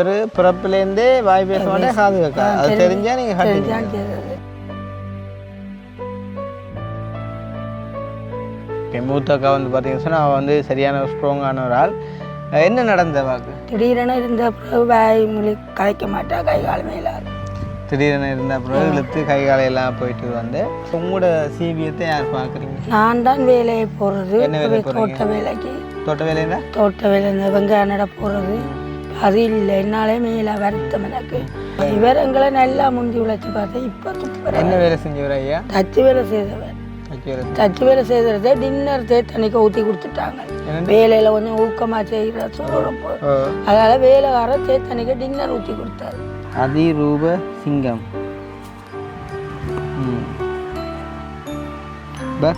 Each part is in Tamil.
ஒரு பிறப்புலேருந்தே வாய் பேச மாட்டே காது கேட்க அது தெரிஞ்சா நீங்கள் காட்டுங்க. மூத்த அக்கா வந்து பார்த்தீங்கன்னு சொன்னால் அவள் வந்து சரியான ஸ்ட்ராங்கான ஒரு ஆள். என்ன நடந்த வாக்கு? திடீரென இருந்த பிறகு வாய் மொழி கலைக்க மாட்டா, கை கால் மேலே திடீரென இருந்த பிறகு இழுத்து கை காலையெல்லாம் போயிட்டு வந்து உங்களோட சிவியத்தை யார் பார்க்குறீங்க? நான் தான் வேலையை போகிறது. என்ன வேலை? தோட்ட வேலைக்கு. தோட்ட வேலைன்னா தோட்ட வேலை இந்த வெங்காயம் நட போகிறது. அது இல்லை என்னாலே மேலே வருத்தம் எனக்கு. இவர் எங்களை நல்லா முந்தி உழைச்சி பார்த்தேன். இப்போ என்ன வேலை செஞ்சவர் ஐயா? தச்சு வேலை செய்தவர். தச்சு வேலை செய்ததை டின்னர் தண்ணிக்கு ஊற்றி கொடுத்துட்டாங்க. வேலையில் கொஞ்சம் ஊக்கமாக செய்கிற சொல்கிறப்போ அதனால் வேலைக்கார தண்ணிக்கு டின்னர் ஊற்றி கொடுத்தாரு. அதிரூப சிங்கம்.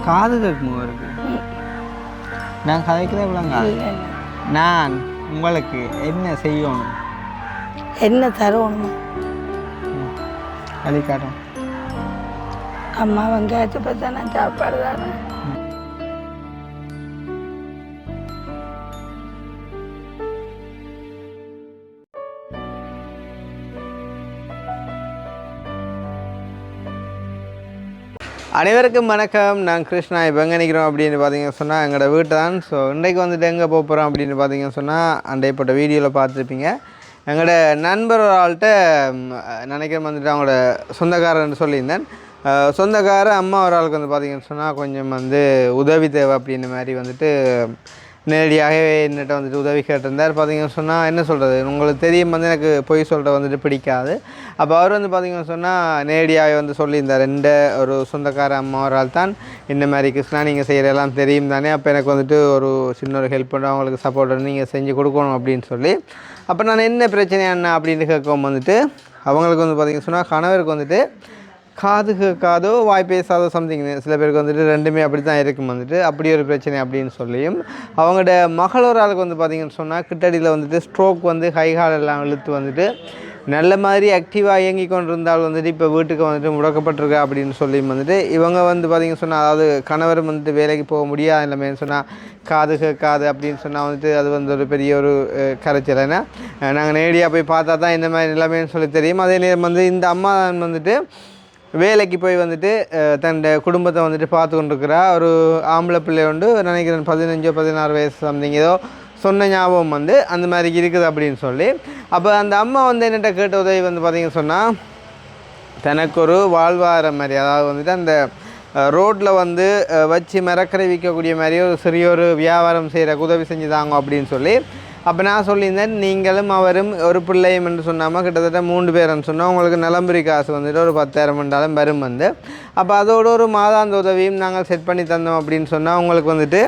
காது கேட்குமோ இருக்கு. நான் கதைக்கிறேன் இவ்வளோங்க. நான் உங்களுக்கு என்ன செய்யணும்? என்ன தரணும்? அழிக்காட்டும். அம்மா வெங்காயத்தை பார்த்தா நான் சாப்பாடு தானே. அனைவருக்கும் வணக்கம். நான் கிருஷ்ணா. இப்போ எங்கே நிற்கிறோம் அப்படின்னு பார்த்தீங்கன்னு சொன்னால் எங்களோட வீட்டு தான். ஸோ இன்றைக்கு வந்துட்டு எங்கே போக போகிறோம் அப்படின்னு பார்த்தீங்கன்னு சொன்னால் அண்டைப்பட்ட வீடியோவில் பார்த்துருப்பீங்க. எங்களோட நண்பர் ஒரு ஆள்கிட்ட நினைக்கிறேன் வந்துட்டு அவங்களோட சொந்தக்காரன்னு சொல்லியிருந்தேன். சொந்தக்கார அம்மா ஒரு ஆளுக்கு வந்து பார்த்திங்கன்னு சொன்னால் கொஞ்சம் வந்து உதவி தேவை அப்படின்ற மாதிரி வந்துட்டு நேரடியாகவே என்னட்ட வந்துட்டு உதவி கேட்டிருந்தார். பார்த்திங்கன்னு சொன்னால் என்ன சொல்கிறது, உங்களுக்கு தெரியும் வந்து எனக்கு பொய் சொல்கிற வந்துட்டு பிடிக்காது. அப்போ அவர் வந்து பார்த்திங்கன்னு சொன்னால் நேரடியாக வந்து சொல்லியிருந்தார். ஒரு சொந்தக்கார அம்மா ஒரு ஆள் தான் இந்த மாதிரி கிருஷ்ணா நீங்கள் செய்கிற எல்லாம் தெரியும் தானே, அப்போ எனக்கு வந்துட்டு ஒரு சின்ன ஒரு ஹெல்ப் பண்ண அவங்களுக்கு சப்போர்ட் வந்து நீங்கள் செஞ்சு கொடுக்கணும் அப்படின்னு சொல்லி. அப்போ நான் என்ன பிரச்சனை என்ன அப்படின்னு கேட்கவும் வந்துட்டு அவங்களுக்கு வந்து பார்த்திங்கன்னு சொன்னால் கணவருக்கு வந்துட்டு காது கேட்காதோ வாய் பேசாதோ சம்திங், சில பேருக்கு வந்துட்டு ரெண்டுமே அப்படி தான் இருக்கும் வந்துட்டு அப்படி ஒரு பிரச்சனை அப்படின்னு சொல்லியும் அவங்களோட மகளோட ஆளுக்கு வந்து பார்த்திங்கன்னு சொன்னால் கிட்டடியில் வந்துட்டு ஸ்ட்ரோக் வந்து கைகால் எல்லாம் இழுத்து வந்துட்டு நல்ல மாதிரி ஆக்டிவாக இயங்கி கொண்டு இருந்தால் வந்துட்டு இப்போ வீட்டுக்கு வந்துட்டு முடக்கப்பட்டிருக்கா அப்படின்னு சொல்லி வந்துட்டு இவங்க வந்து பார்த்திங்கன்னு சொன்னால் அதாவது கணவர் வந்துட்டு வேலைக்கு போக முடியாது இல்லைன்னு சொன்னால் காது கேட்காது அப்படின்னு சொன்னால் வந்துட்டு அது வந்து ஒரு பெரிய ஒரு கரைச்சல். ஏன்னா நாங்கள் நேரடியாக போய் பார்த்தா தான் இந்த மாதிரி நிலைமைன்னு சொல்லி தெரியும். அதே நேரம் வந்து இந்த அம்மா வந்துட்டு வேலைக்கு போய் வந்துட்டு தன்னோட குடும்பத்தை வந்துட்டு பார்த்து கொண்டிருக்கிறா. ஒரு ஆம்பளை பிள்ளை உண்டு, நினைக்கிறேன் 15-16 வயசு சம்திங் ஏதோ சொன்ன ஞாபகம் வந்து அந்த மாதிரி இருக்குது அப்படின்னு சொல்லி. அப்போ அந்த அம்மா வந்து என்னட்ட கேட்ட உதவி வந்து பார்த்திங்கன்னு சொன்னால் தனக்கு ஒரு வாழ்வாதாரம் மாதிரி, அதாவது வந்துட்டு அந்த ரோட்டில் வந்து வச்சு மரக்கரை விற்கக்கூடிய மாதிரி ஒரு சிறிய ஒரு வியாபாரம் செய்கிற உதவி செஞ்சு தாங்க அப்படின்னு சொல்லி. அப்போ நான் சொல்லியிருந்தேன் நீங்களும் அவரும் ஒரு பிள்ளையும் என்று சொன்னாமல் கிட்டத்தட்ட 3 பேர்னு சொன்னால் உங்களுக்கு நிலம்புரி காசு வந்துட்டு ஒரு 10,000 இருந்தாலும் வரும் வந்து. அப்போ அதோட ஒரு மாதாந்த உதவியும் நாங்கள் செட் பண்ணி தந்தோம் அப்படின்னு சொன்னால் உங்களுக்கு வந்துட்டு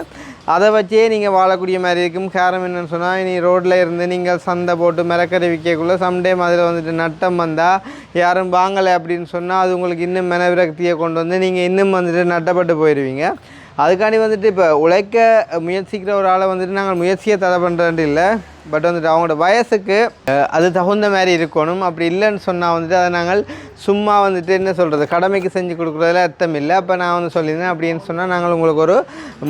அதை வச்சே நீங்கள் வாழக்கூடிய மாதிரி இருக்கும். காரணம் என்னென்னு சொன்னால் இனி ரோட்டில் இருந்து நீங்கள் சந்தை போட்டு மரக்கறி விற்கக்குள்ளே சம்டைம் அதில் வந்துட்டு நட்டம் வந்தால் யாரும் வாங்கலை அப்படின்னு சொன்னால் அது உங்களுக்கு இன்னும் மனவிரக்தியை கொண்டு வந்து நீங்கள் இன்னும் வந்துட்டு நட்டப்பட்டு போயிடுவீங்க. அதுக்காண்டி வந்துட்டு இப்போ உழைக்க முயற்சிக்கிற ஒரு ஆளை வந்துட்டு நாங்கள் முயற்சியை தடை பண்ணுறது இல்லை, பட் வந்துட்டு அவங்களோட வயசுக்கு அது தகுந்த மாதிரி இருக்கணும். அப்படி இல்லைன்னு சொன்னால் வந்துட்டு அதை நாங்கள் சும்மா வந்துட்டு என்ன சொல்கிறது கடமைக்கு செஞ்சு கொடுக்குறதுல அர்த்தம் இல்லை. அப்போ நான் வந்து சொல்லியிருந்தேன் அப்படின்னு சொன்னால் நாங்கள் உங்களுக்கு ஒரு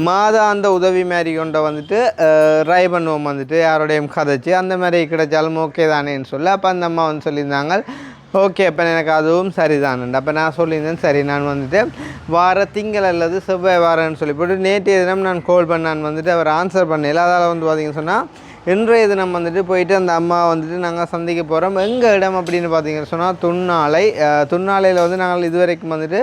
மாதாந்த உதவி மாதிரி கொண்ட வந்துட்டு ட்ரை பண்ணுவோம் வந்துட்டு யாரோடையும் கதைச்சி அந்த மாதிரி கிடைச்சாலும் ஓகே தானேன்னு சொல்லி. அப்போ அந்த அம்மா வந்து சொல்லியிருந்தாங்க ஓகே அப்போ எனக்கு அதுவும் சரிதானுண்டு. அப்போ நான் சொல்லியிருந்தேன் சரி நான் வந்துட்டு வார திங்கள் அல்லது செவ்வாய் வாரம்னு சொல்லி போட்டு நேற்றைய தினம் நான் கால் பண்ணான் வந்துட்டு அவர் ஆன்சர் பண்ணல. அதால் வந்து பார்த்திங்கன்னு சொன்னால் இன்றைய தினம் வந்துட்டு போயிட்டு அந்த அம்மா வந்துட்டு நாங்கள் சந்திக்க போகிறோம். எங்கள் இடம் அப்படின்னு பார்த்தீங்கன்னு சொன்னால் துண்ணாலையில் வந்து நாங்கள் இதுவரைக்கும் வந்துட்டு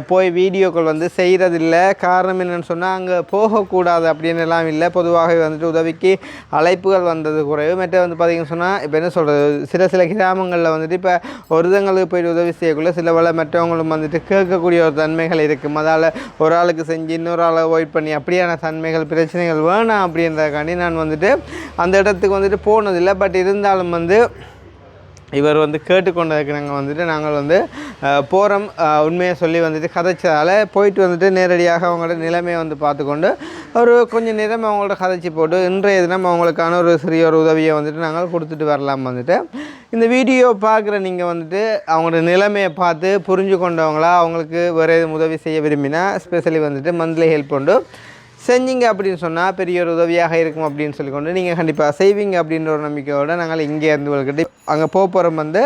போய் வீடியோக்கள் வந்து செய்கிறதில்லை. காரணம் என்னென்னு சொன்னால் அங்கே போகக்கூடாது அப்படின்னு எல்லாம் இல்லை, பொதுவாகவே வந்துட்டு உதவிக்கு அழைப்புகள் வந்தது குறைவு. மற்ற வந்து பார்த்திங்கன்னு சொன்னால் இப்போ என்ன சொல்கிறது சில கிராமங்களில் வந்துட்டு இப்போ ஒருத்தங்களுக்கு போயிட்டு உதவி செய்யக்குள்ள சில வேளை மற்றவங்களும் வந்துட்டு கேட்கக்கூடிய ஒரு தன்மைகள் இருக்கும். அதால் ஒரு ஆளுக்கு செஞ்சு இன்னொரு ஆளை அவாய்ட் பண்ணி அப்படியான தன்மைகள் பிரச்சனைகள் வேணாம் அப்படின்றதுக்காண்டி நான் வந்துட்டு அந்த இடத்துக்கு வந்துட்டு போனதில்லை. பட் இருந்தாலும் வந்து இவர் வந்து கேட்டுக்கொண்டதுக்கு நாங்கள் வந்து போகிறோம் உண்மையை சொல்லி வந்துட்டு கதைச்சதால் போயிட்டு வந்துட்டு நேரடியாக அவங்களோட நிலைமையை வந்து பார்த்துக்கொண்டு ஒரு கொஞ்சம் நேரம் அவங்கள்ட்ட கதைச்சி போட்டு இன்றைய தினம் அவங்களுக்கான ஒரு சிறிய ஒரு உதவியை வந்துட்டு நாங்கள் கொடுத்துட்டு வரலாம் வந்துட்டு. இந்த வீடியோ பார்க்குற நீங்கள் வந்துட்டு அவங்களோட நிலைமையை பார்த்து புரிஞ்சு கொண்டவங்களா அவங்களுக்கு வேறு எதுவும் உதவி செய்ய விரும்பினா ஸ்பெஷலி வந்துட்டு மந்த்லி ஹெல்ப் உண்டு செஞ்சீங்க அப்படின்னு சொன்னால் பெரிய ஒரு உதவியாக இருக்கும் அப்படின்னு சொல்லிக்கொண்டு நீங்கள் கண்டிப்பாக செய்வீங்க அப்படின்ற ஒரு நம்பிக்கையோடு நாங்கள் இங்கே இருந்து வளர்க்கிட்டு அங்கே போகிறோம் வந்து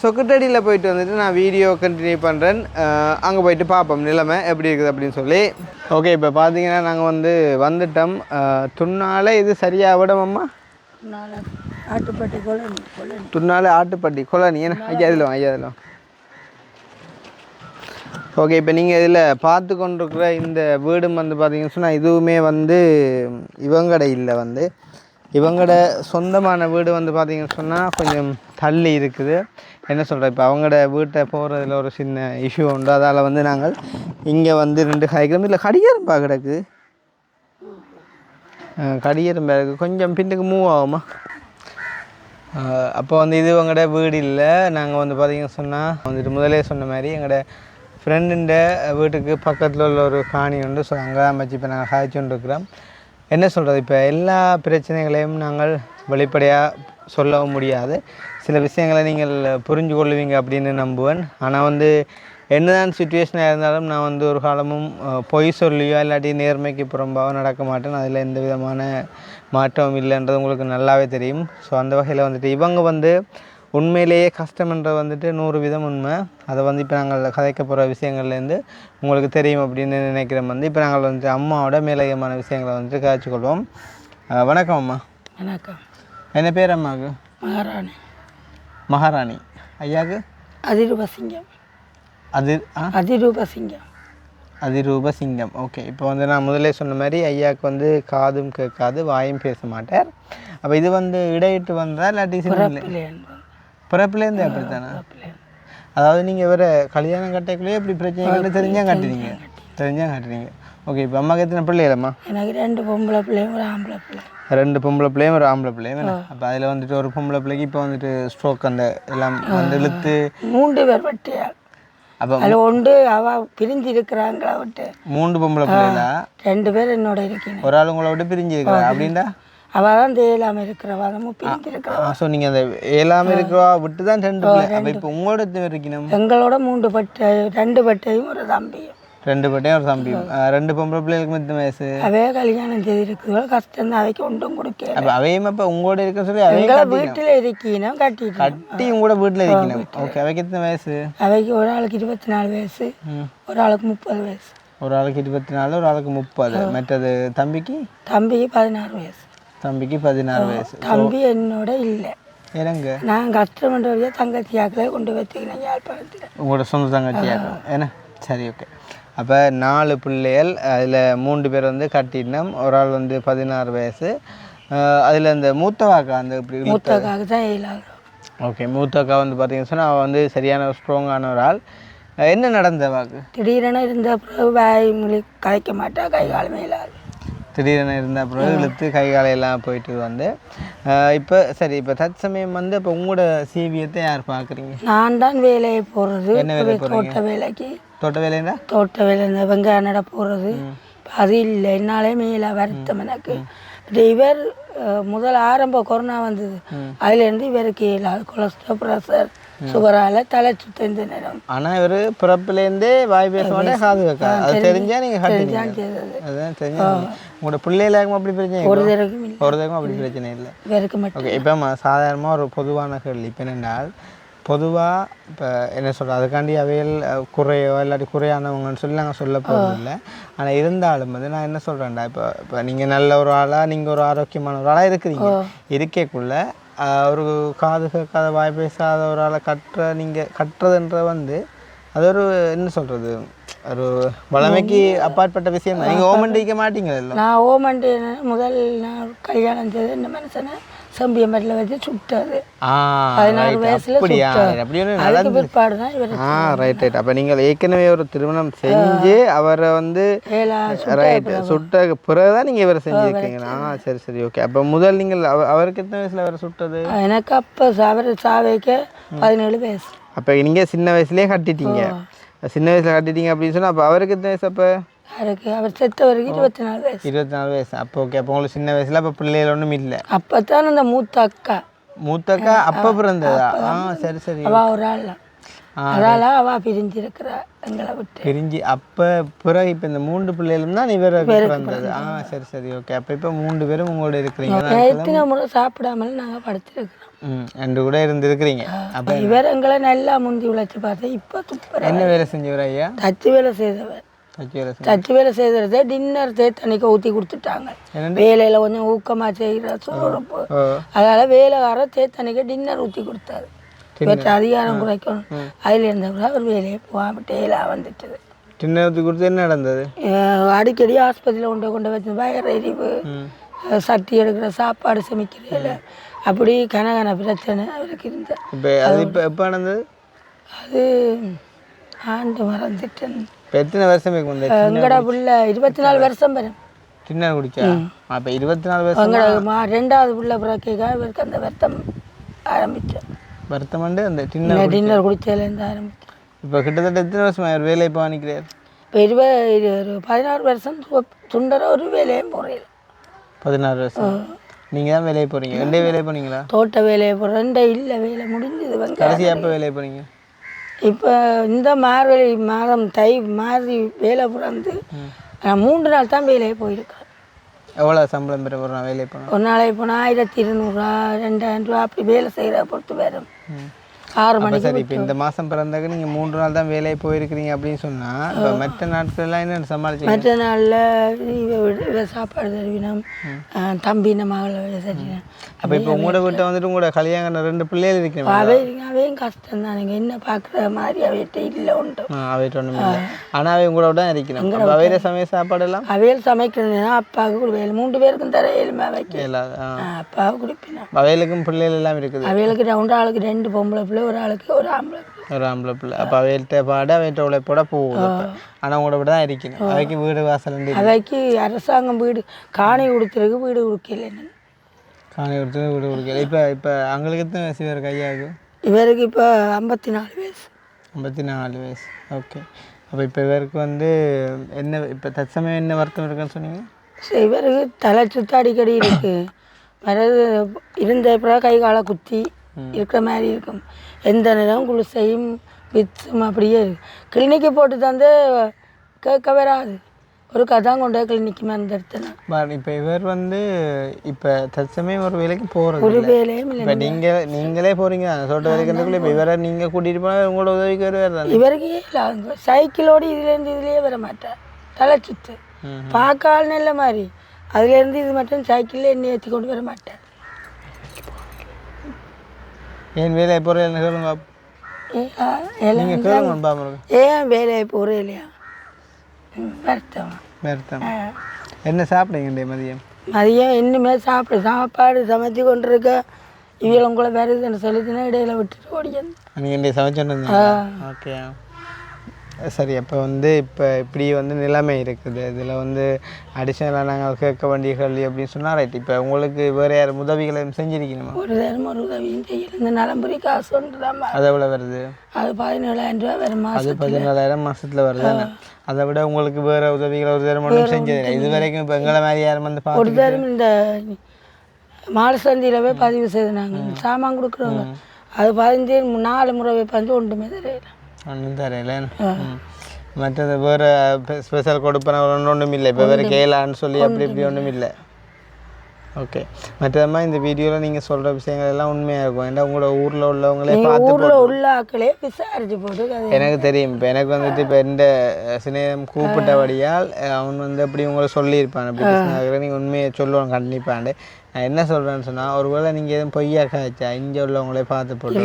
சொக்கட்டடியில் போயிட்டு வந்துட்டு நான் வீடியோ கண்டினியூ பண்ணுறேன். அங்கே போயிட்டு பார்ப்போம் நிலைமை எப்படி இருக்குது அப்படின்னு சொல்லி. ஓகே, இப்போ பார்த்தீங்கன்னா நாங்கள் வந்துட்டோம். துண்ணால் இது சரியாக விடமாம்மா? ஆட்டுப்பட்டி துண்ணால் ஆட்டுப்பட்டி கொலனி ஏன்னா ஐயா இதில் ஓகே, இப்போ நீங்கள் இதில் பார்த்து கொண்டிருக்கிற இந்த வீடும் பார்த்தீங்கன்னு சொன்னால் இதுவுமே இவங்கட இல்லை இவங்கட சொந்தமான வீடு பார்த்தீங்கன்னு சொன்னால் கொஞ்சம் தள்ளி இருக்குது. என்ன சொல்கிறேன், இப்போ அவங்களோட வீட்டை போகிறதுல ஒரு சின்ன இஷ்யூ உண்டு. அதால் நாங்கள் இங்கே 2 காய்க்கிறோம். இல்லை கடிகாரம்பா கிடக்கு, கடிகாரம்பா இருக்குது, கொஞ்சம் பின்னுக்கு மூவ் ஆகுமா. அப்போ இது இவங்களோட வீடு இல்லை. நாங்கள் பார்த்தீங்கன்னு சொன்னால் முதலே சொன்ன மாதிரி எங்களோட ஃப்ரெண்டுண்ட வீட்டுக்கு பக்கத்தில் உள்ள ஒரு காணி உண்டு. ஸோ அங்கே தான் வச்சு இப்போ நாங்கள் காய்ச்சுட்டுருக்குறோம். என்ன சொல்கிறது, இப்போ எல்லா பிரச்சனைகளையும் நாங்கள் வெளிப்படையாக சொல்லவும் முடியாது. சில விஷயங்களை நீங்கள் புரிஞ்சு கொள்ளுவீங்க அப்படின்னு நம்புவேன். ஆனால் என்னதான் சுச்சுவேஷனாக இருந்தாலும் நான் ஒரு காலமும் பொய் சொல்லியோ இல்லாட்டி நேர்மைக்கு புறம்பாக நடக்க மாட்டேன். அதில் எந்த விதமான மாற்றமும் இல்லைன்றது உங்களுக்கு நல்லாவே தெரியும். ஸோ அந்த வகையில் இவங்க உண்மையிலேயே கஷ்டம்ன்றது 100% உண்மை. அதை இப்போ நாங்கள் கதைக்க போகிற விஷயங்கள்லேருந்து உங்களுக்கு தெரியும் அப்படின்னு நினைக்கிறோம். இப்போ நாங்கள் அம்மாவோட மேலதிகமான விஷயங்களை காய்ச்சிக்கொள்வோம். வணக்கம் அம்மா. வணக்கம். என்ன பேர் அம்மாவுக்கு? மகாராணி. மகாராணி. ஐயாவுக்கு? அதிரூபசிங்கம். அதிரூபசிங்கம். அதிரூபசிங்கம். ஓகே, இப்போ நான் முதலே சொன்ன மாதிரி ஐயாவுக்கு காதும் கேட்காது, வாயும் பேச மாட்டார். அப்போ இது இடையிட்டு வந்தால் இல்லாட்டி பிறப்புலேருந்து அப்படித்தானே? அதாவது நீங்கள் வேறு கல்யாணம் கட்டைக்குள்ளேயே இப்படி பிரச்சனைகள் தெரிஞ்சால் காட்டுறீங்க. ஓகே, இப்போ அம்மாவுக்கு எத்தனை பிள்ளைகளம்மா? எனக்கு 2 பொம்பளை பிள்ளையும் ஒரு ஆம்பளை பிள்ளை. 2 பொம்பளை பிள்ளையும் ஒரு ஆம்பளை பிள்ளையும். அப்போ அதில் ஒரு பொம்பளை பிள்ளைக்கு இப்போ ஸ்ட்ரோக் அந்த எல்லாம் இழுத்து 3 பேர் பட்டியா. அப்போ அதில் 1 அவள் பிரிஞ்சு இருக்கிறாங்களா விட்டு. 3 பொம்பளை பிள்ளைகளா? 2 பேர் என்னோட இருக்கீங்க. ஒரு ஆள் உங்களை விட்டு பிரிஞ்சு இருக்கிறா அப்படின்டா? அவள் தான் ஏழாமல் இருக்கிறவா, பிரிஞ்சு இருக்கிறவா. ஸோ நீங்கள் அந்த ஏழாமல் இருக்கிறவா விட்டு தான் 2 பிள்ளை. அப்போ இப்போ உங்களோட இருக்கணும். எங்களோட 3 பட்டை, 2 பட்டையும் ஒரு தம்பியும். 2 பட்டையும் ஒரு தம்பியும். 2 பொம்பளை பிள்ளைகளுக்கு எத்தனை வயசு? அவே கல்யாணம் செய்திருக்குதோ கஷ்டம் தான், அவைக்கு ஒன்றும் கொடுக்க. அப்போ அவையும் இப்போ உங்களோட இருக்க சொல்லி எங்களை வீட்டில் இருக்கணும் கட்டி உங்களோட வீட்டில் இருக்கணும். ஓகே, அவைக்கு எத்தனை வயசு? அவைக்கு ஒரு ஆளுக்கு 24 வயசு, ஒரு ஆளுக்கு 30 வயசு. ஒரு ஆளுக்கு 24, ஒரு ஆளுக்கு 30. மற்றது தம்பிக்கு? தம்பிக்கு 16 வயசு. தம்பிக்கு 16 வயசு. தம்பி என்னோட இல்லை. ஏனங்க? நான் கஷ்டப்பட்ட வரைக்கும் தங்கச்சியாக்களே கொண்டு வச்சுக்கினேன் யாழ்ப்பாணத்தில். உங்களோட சொந்த தங்கச்சியாக்கள் ஏன்னா? சரி, ஓகே. அப்போ 4 பிள்ளைகள், அதில் 3 பேர் கட்டினோம். ஒரு ஆள் 16 வயசு. அதில் அந்த மூத்தவாக்கா இப்படி மூத்தக்காவுக்கு தான் 7 ஓகே, மூத்தக்கா பார்த்தீங்கன்னு சொன்னால் அவள் சரியான ஸ்ட்ராங்கான ஒரு ஆள். என்ன நடந்த வாக்கு? திடீரென இருந்த பிறகு வாய் மொழி கலைக்க மாட்டா, கை கால் மேலாது. திடீரென இருந்த பிறகு இழுத்து கை காலையெல்லாம் போயிட்டு இப்போ சரி, இப்போ தற்சமயம் இப்போ உங்களோட சிவியத்தை யார் பார்க்குறீங்க? நான் தான் வேலையை போகிறது. என்ன வேலை? தோட்ட வேலைக்கு. தோட்ட வேலைன்னா? தோட்ட வேலை, இந்த வெங்காயம் நட போகிறது. அது இல்லை, என்னாலே மேலே வருத்தம் எனக்கு. இவர் முதல் ஆரம்ப கொரோனா வந்தது, அதுலேருந்து இவருக்கு கொலஸ்ட்ரால், ப்ரெஷர், சுகரால் தலை சுத்த இந்த நேரம். ஆனால் இவர் பிறப்புலேருந்தே வாய் பேச மாட்டே காது வைக்காது. அது தெரிஞ்சா நீங்கள் அதான் தெரிஞ்சு உங்களோட பிள்ளைகளுக்கும் அப்படி பிரச்சனை? ஒரு தடவைக்கும் அப்படி பிரச்சனை இல்லை இவருக்கு மட்டும். ஓகே, இப்போ சாதாரணமாக ஒரு பொதுவான கேள்வி. இப்போ என்னென்னால் பொதுவாக இப்போ என்ன சொல்கிறது, அதுக்காண்டி அவைகள் குறையோ இல்லாட்டி குறையானவங்கன்னு சொல்லி நாங்கள் சொல்ல போகிறதில்லை. ஆனால் இருந்தாலும் நான் என்ன சொல்கிறேன்டா, இப்போ நீங்கள் நல்ல ஒரு ஆளாக, நீங்கள் ஒரு ஆரோக்கியமான ஒரு ஆளாக இருக்கிறீங்க. இருக்கக்குள்ள ஒரு காது கேட்காத வாய் பேசாத ஒரு ஆளை நீங்கள் கட்டுறதுன்ற அது ஒரு என்ன சொல்கிறது, ஒரு வளமைக்கு அப்பாற்பட்ட விஷயம் தான். நீங்கள் ஓமண்டிக்க மாட்டீங்களா? நான் ஓமண்டி முதல் நான் கல்யாணம் செய்து இந்த மனுஷனை சம்பியம்பட்டில் வச்சு சுட்டாரு. 16 வயசுல அதுக்கு பிற்பாடு தான் இவர். ரைட். அப்போ நீங்கள் ஏற்கனவே ஒரு திருமணம் செஞ்சு அவரை ரைட் சுட்ட பிறகுதான் நீங்கள் இவரை செஞ்சுருக்கீங்களா? சரி, ஓகே. அப்போ முதல் நீங்கள் அவருக்கு எத்தனை வயசில் அவரை சுட்டது? எனக்கு அப்போ அவர் சாவைக்க 17 வயசு. அப்போ நீங்கள் சின்ன வயசுலேயே கட்டிட்டீங்க. சின்ன வயசில் கட்டிட்டீங்க அப்படின்னு சொன்னால் அப்போ அவருக்கு எத்தனை வயசு? அப்போ அவர் செத்த வரைக்கும் 24 வயசு. 24 வயசு. அப்போ ஓகே. அப்போ உங்களுக்கு சின்ன வயசில் அப்போ பிள்ளைகள் ஒன்றும் இல்லை? அப்போ தான் அந்த மூத்த அக்கா அப்போ பிறந்ததா? சரி. அவள் ஒரு ஆள். அதால அவள் பிரிஞ்சிருக்கிறா எங்களை விட்டு. பிரிஞ்சு அப்போ பிறகு இப்போ இந்த 3 பிள்ளைகளும் தான் இவரை பிறந்தது. சரி சரி ஓகே. அப்போ இப்போ 3 பேரும் உங்களோட இருக்கிறீங்க. எத்தனை முறை சாப்பிடாமல் நாங்கள் படுத்திருக்கிறோம். ரெண்டு கூட இருந்திருக்கிறீங்க. அப்போ இவர் எங்களை நல்லா முந்தி உழைச்சி பார்த்தேன். இப்போ துப்புற என்ன வேலை செஞ்சவர் ஐயா? தச்சு வேலை செய்தவர். தச்சு வேலை செய்ததை டின்னர் தண்ணிக்கு ஊற்றி கொடுத்துட்டாங்க. வேலையில் கொஞ்சம் ஊக்கமாக செய்கிற சோறுப்பு, அதனால வேலைக்கார தண்ணிக்கு டின்னர் ஊற்றி கொடுத்தாரு. இவற்றை அதிகாரம் குறைக்கணும். அதில் இருந்த கூட ஒரு வேலையை போகாமட்டேலாம் வந்துட்டது. டின்னர் ஊற்றி கொடுத்து என்ன நடந்தது? அடிக்கடி ஆஸ்பத்திரியில் கொண்டு வச்சு வயிறு எரிவு, சட்டி எடுக்கிற சாப்பாடு சமைக்கிறதில்ல, அப்படி கனகன பிரச்சனை அவருக்கு இருந்தது. இப்போ எப்போ நடந்தது? அது ஆண்டு மறந்துட்டேன். இப்போ எத்தனை வருஷம் எங்கடா புள்ள 24 வருஷம் வரும் டின்னர் குடிச்சா. அப்போ 24 வருஷம் எங்கடா 2வது புள்ள பிறக்கைக்காக இவருக்கு அந்த வருத்தம் ஆரம்பித்தேன். வருத்தம் வந்து அந்த டின்னர் குடிச்சதுலேருந்து ஆரம்பித்தேன். இப்போ கிட்டத்தட்ட எத்தனை வருஷம் அவர் வேலை இப்போ நிற்கிறார்? இப்போ 16 வருஷம் சுண்டர ஒரு வேலையும் போகிறேன். 16 வருஷம் நீங்கள் தான் வேலையை போகிறீங்க. 2 வேலையை போனீங்களா? தோட்ட வேலையை போகிறேன். 2 இல்லை வேலை முடிஞ்சது வந்து. கடைசி எப்போ வேலையை போனீங்க? இப்போ இந்த மார்கழி மாதம் தை மாறி வேலை பிறந்து நான் 3 நாள் தான் வேலையை போயிருக்கேன். எவ்வளோ சம்பளம் பெற ஒரு நாள் வேலையை போனால்? ஒரு நாளைக்கு போனால் 1200 2000 ரூபா அப்படி வேலை செய்கிற பொறுத்து வரும். 6 மணிக்கு. சரி, இப்போ இந்த மாதம் பிறந்தாக்க நீங்கள் 3 நாள் தான் வேலையை போயிருக்கிறீங்க அப்படின்னு சொன்னால் இப்போ மற்ற நாட்கள்லாம் என்ன சமாளிச்சு? மற்ற நாளில் இவ சாப்பாடு தருவினம், தம்பி இந்த மகளை சரிவினம். அப்போ இப்போ உங்களோட வீட்டை வந்துட்டு உங்களோட கல்யாணம் 2 பிள்ளைகள் இருக்கிறேன். அவையும் கஷ்டம் தான். நீங்கள் என்ன பார்க்குற மாதிரி அவையிட்ட இல்லை உண்டு. அவையிட்ட ஒன்றும் இல்லை. ஆனால் அவை உங்களோட தான் இருக்கிறேன். அவையில சமையல் சாப்பாடெல்லாம் அவையில் சமைக்கிறதுனா அப்பாவுக்கு கொடுப்பேன். 3 பேருக்கும் தர ஏழுமே அவைக்கு அப்பாவுக்கு கொடுப்பினா. அவைகளுக்கும் பிள்ளைகள் எல்லாம் இருக்குது. அவைகளுக்கு 2 ஆளுக்கு 2 பொம்பளை பிள்ளை, ஒரு ஆளுக்கு ஒரு ஆம்பளை பிள்ளை. அப்போ அவையிட்ட பாடு அவையிட்ட உழைப்போட போகுது. ஆனால் உங்களோட விட தான் இருக்கணும். அவைக்கு வீடு வாசல் அவைக்கு அரசாங்கம் வீடு காணி கொடுத்துருக்கு, வீடு கொடுக்கல. காணி கொடுத்து வீடு கொடுக்கல. இப்போ அவங்களுக்கு எத்தனை வயசு இவருக்கு ஐயாவுக்கு? இவருக்கு இப்போ 54 வயசு. 54 வயசு ஓகே. அப்போ இப்போ இவருக்கு வந்து என்ன இப்போ தற்சமயம் என்ன வருத்தம் இருக்குன்னு சொன்னீங்க? இவருக்கு தலை சுத்த அடிக்கடி இருக்குது. மறது இருந்த பிறகு கை காலை குத்தி இருக்கிற மாதிரி இருக்கும். எந்த நேரம் குளிசையும் வித்தும் அப்படியே இருக்கு. கிளினிக்கு போட்டு தந்து கேட்க வராது. ஒரு கதான் கொண்டு கிளினிக்கு மருந்து எடுத்தேன். இப்போ இவர் வந்து இப்போ தற்சமயம் ஒரு வேலைக்கு போகிறது ஒரு வேலையும் இல்லை. இப்போ நீங்களே போகிறீங்க சொல்கிற வேலைக்குள்ளே இப்போ இவரை நீங்கள் கூட்டிகிட்டு போனால் உங்களோட உதவிக்கு வருவார் தான். இவருக்கு இல்லை சைக்கிளோடு இதுலேருந்து இதுலேயே வர மாட்டார். தலை சுத்து பார்க்க ஆள் நல்ல மாதிரி, அதுலேருந்து இது மட்டும் சைக்கிளில் எண்ணெய் ஏற்றி கொண்டு வர மாட்டார். ஏன் வேலையை போகிற சொல்லுங்க. ஏன் வேலையை போகிறே இல்லையா? வருத்தம். என்ன சாப்பிடுங்க மதியம் இன்னுமே சாப்பாடு சமைச்சு கொண்டு இருக்க இவங்களும் கூட வருதுன்னு சொல்லிச்சுன்னா இடையில விட்டுட்டு ஓடிக்கணும். நீங்கள் சமைச்சோன்னு ஓகே சரி. அப்போ வந்து இப்போ இப்படி வந்து நிலைமை இருக்குது. இதில் வந்து அடிஷ்னலாக நாங்கள் கேட்க வேண்டிய கேள்வி அப்படின்னு சொன்னால் ரைட். இப்போ உங்களுக்கு வேறு யார் உதவிகளை செஞ்சிருக்கணுமா? ஒரு நேரம் ஒரு உதவியும் செய்யல. இந்த நலம்புரி காசு ஒன்று தான். அதை எவ்வளோ வருது? அது 17,000 ரூபா வரும் மாதம். அது 17,000 மாதத்தில் வருது. அதை விட உங்களுக்கு வேறு உதவிகளை ஒரு தரம் ஒன்றும் செஞ்சதில்லை இது வரைக்கும்? இப்போ எங்களை மாதிரி யாரும் வந்து ஒரு தரம் இந்த மாலை சந்தையிலவே பதிவு செய்து நாங்கள் சாமான் கொடுக்குறோங்க. அது 4 முறை பதிஞ்சு ஒன்றுமே தெரியல. ஒன்றும் தரையில. மற்றது வேறு ஸ்பெஷல் கொடுப்பன ஒன்றும் இல்லை. இப்போ வேறு கேளான்னு சொல்லி அப்படி இப்படி ஒன்றும் இல்லை. ஓகே. மற்றதமா இந்த வீடியோவில் நீங்கள் சொல்கிற விஷயங்கள் எல்லாம் உண்மையாக இருக்கும். ஏன்னா உங்களோட ஊரில் உள்ளவங்களே பார்த்து உள்ள ஆக்களே விசாரிச்சு போட்டு எனக்கு தெரியும். இப்போ எனக்கு வந்துட்டு இப்போ இந்த சிநேகம் கூப்பிட்டபடியால் அவன் வந்து அப்படி உங்களை சொல்லியிருப்பான். அப்படி நீங்கள் உண்மையை சொல்லுவாங்க கண்டிப்பாண்டு. நான் என்ன சொல்கிறேன்னு சொன்னால் ஒருவேளை நீங்கள் எதுவும் பொய்யா காய்ச்சா இங்கே உள்ளவங்களே பார்த்து போட்டு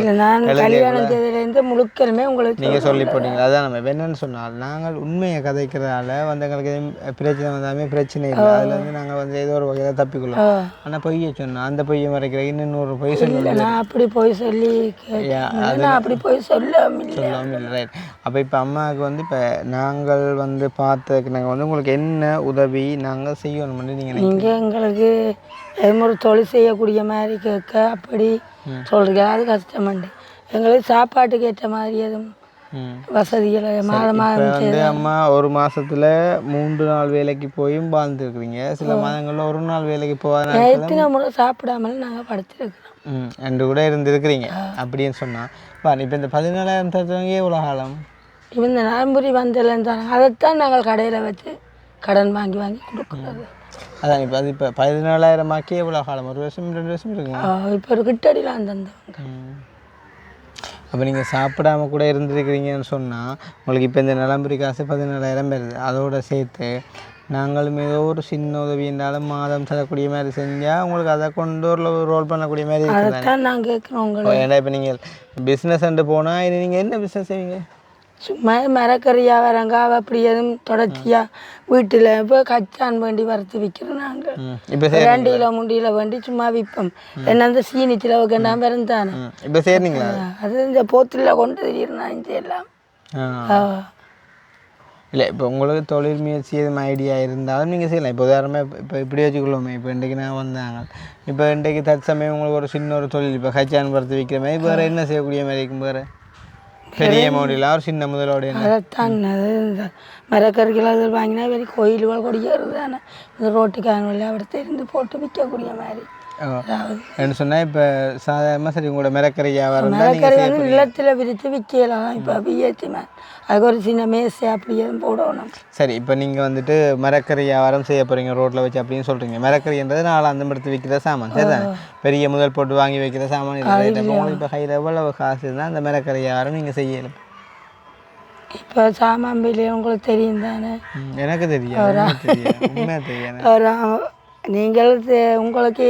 முழுக்கலுமே உங்களுக்கு நீங்கள் சொல்லி போட்டீங்க. அதான் நம்ம என்னென்னு சொன்னால் நாங்கள் உண்மையை கதைக்கிறதால வந்து எங்களுக்கு எதுவும் பிரச்சனை வந்தாலுமே பிரச்சனை இல்லை. அதில் வந்து நாங்கள் வந்து ஏதோ ஒரு வகையில் தப்பிக்கொள்ளும். ஆனால் பொய்யை சொன்னால் அந்த பொய்யை மறைக்கிற இன்னொரு பொய் சொல்லி அப்படி போய் சொல்லி அப்படி போய் சொல்லாமல் இல்லை. ரைட். அப்போ இப்போ அம்மாவுக்கு வந்து இப்போ நாங்கள் வந்து பார்த்ததுக்கு நாங்கள் வந்து உங்களுக்கு என்ன உதவி நாங்கள் செய்யணும்னு நீங்கள் எங்களுக்கு ஒரு தொழில் செய்யக்கூடிய மாதிரி கேட்க அப்படி சொல்கிறீங்க. அது கஷ்டமாண்டு எங்களுக்கு சாப்பாட்டுக்கு ஏற்ற மாதிரி எதுவும் வசதிகளை மாதம் இப்போ மாதம் வந்து அம்மா ஒரு மாசத்துல 3 நாள் வேலைக்கு போயும் வாழ்ந்துருக்குறீங்க. சில மாதங்கள்ல ஒரு நாள் வேலைக்கு போகாத எத்தனை முறை சாப்பிடாமல் நாங்கள் படுத்துருக்கிறோம். ரெண்டு கூட இருந்திருக்கிறீங்க அப்படின்னு சொன்னா இப்போ இந்த 17,000 தருவங்க எவ்வளோ காலம்? இப்போ இந்த நரம்புரி வந்ததுலேருந்து தானே அதைத்தான் நாங்கள் கடையில் வச்சு கடன் வாங்கி வாங்கி கொடுக்குறது. அதான் இப்போ அது இப்போ 17,000 ஆக்கி எவ்வளோ காலம்? 1 வருஷம் 2 வருஷம் இருக்குங்க. இப்போ ஒரு கிட்டடியில் தந்தவங்க. அப்போ நீங்கள் சாப்பிடாம கூட இருந்திருக்கிறீங்கன்னு சொன்னால் உங்களுக்கு இப்போ இந்த நலம்புரி காசு 17,000 வருது. அதோடு சேர்த்து நாங்களும் ஏதோ ஒரு சின்ன உதவி என்றாலும் மாதம் தரக்கூடிய மாதிரி செஞ்சால் உங்களுக்கு அதை கொண்டு ஒரு ரோல் பண்ணக்கூடிய மாதிரி இருக்குது. அதைத்தான் நான் கேட்குறோம் உங்களுக்கு. ஏன்னா இப்போ நீங்கள் பிஸ்னஸ்ன்ட்டு போனால் இது நீங்கள் என்ன பிஸ்னஸ் செய்வீங்க? சும்மா மரக்கறியாக வரங்க அப்படி எதுவும் தொடர்ச்சியாக வீட்டில் இப்போ கச்சான் வேண்டி வறுத்து விற்கிறோம் நாங்கள். இப்போ 2 கிலோ 3 கிலோ வேண்டி சும்மா விற்போம். என்ன அந்த சீனி சிலவுக்குன்னா பிறந்தானே இப்போ சரிங்களா? அது இந்த போத்தில் கொண்டு திடீர்னு செய்யலாம். இல்லை இப்போ உங்களுக்கு தொழில் முயற்சி எதுவும் ஐடியா இருந்தாலும் நீங்கள் செய்யலாம். இப்போ உதாரணமாக இப்போ இப்படி வச்சுக்கொள்ளுமே. இப்போ இன்றைக்கு நான் வந்தாங்க, இப்போ இன்றைக்கு தற்சமயம் உங்களுக்கு ஒரு சின்ன ஒரு தொழில் இப்போ கச்சான் பருத்து விற்கிற மாதிரி வேறு என்ன செய்யக்கூடிய மாதிரி இருக்கும்? வேறு பெரிய அமௌண்ட் ஒரு சின்ன முதலோட அதைத்தான் இந்த மரக்கறிகள் அது வாங்கினா வெளி கோயில்கள் கொடிக்கிறது தானே இந்த ரோட்டுக்காரங்கள அப்படி தெரிந்து போட்டு விற்கக்கூடிய மாதிரி. என்ன சொன்னால் இப்போ சாதாரணமாக சரி உங்களோட மரக்கறி வியாபாரம் மரக்கறி வந்து நிலத்தில் விரித்து விற்கலாம். இப்போ பிஏத்தி அதுக்கு ஒரு சின்ன மேசை அப்படி எதுவும் போடணும். சரி இப்போ நீங்கள் வந்துட்டு மரக்கறி வியாபாரம் செய்ய போகிறீங்க ரோட்டில் வச்சு அப்படின்னு சொல்கிறீங்க. மரக்கறின்றது நாளாந்தம் எடுத்து விற்கிற சாமான் சரி தானே? பெரிய முதல் போட்டு வாங்கி வைக்கிற சாமான் இல்லை. உங்களுக்கு இப்போ கையில் எவ்வளவு காசு இருந்தால் அந்த மரக்கறி வியாபாரம் நீங்கள் செய்யலாம். இப்போ சாமான் பில்லே உங்களுக்கு தெரியும் தானே? எனக்கு தெரியும் தெரியும். நீங்கள் உங்களுக்கு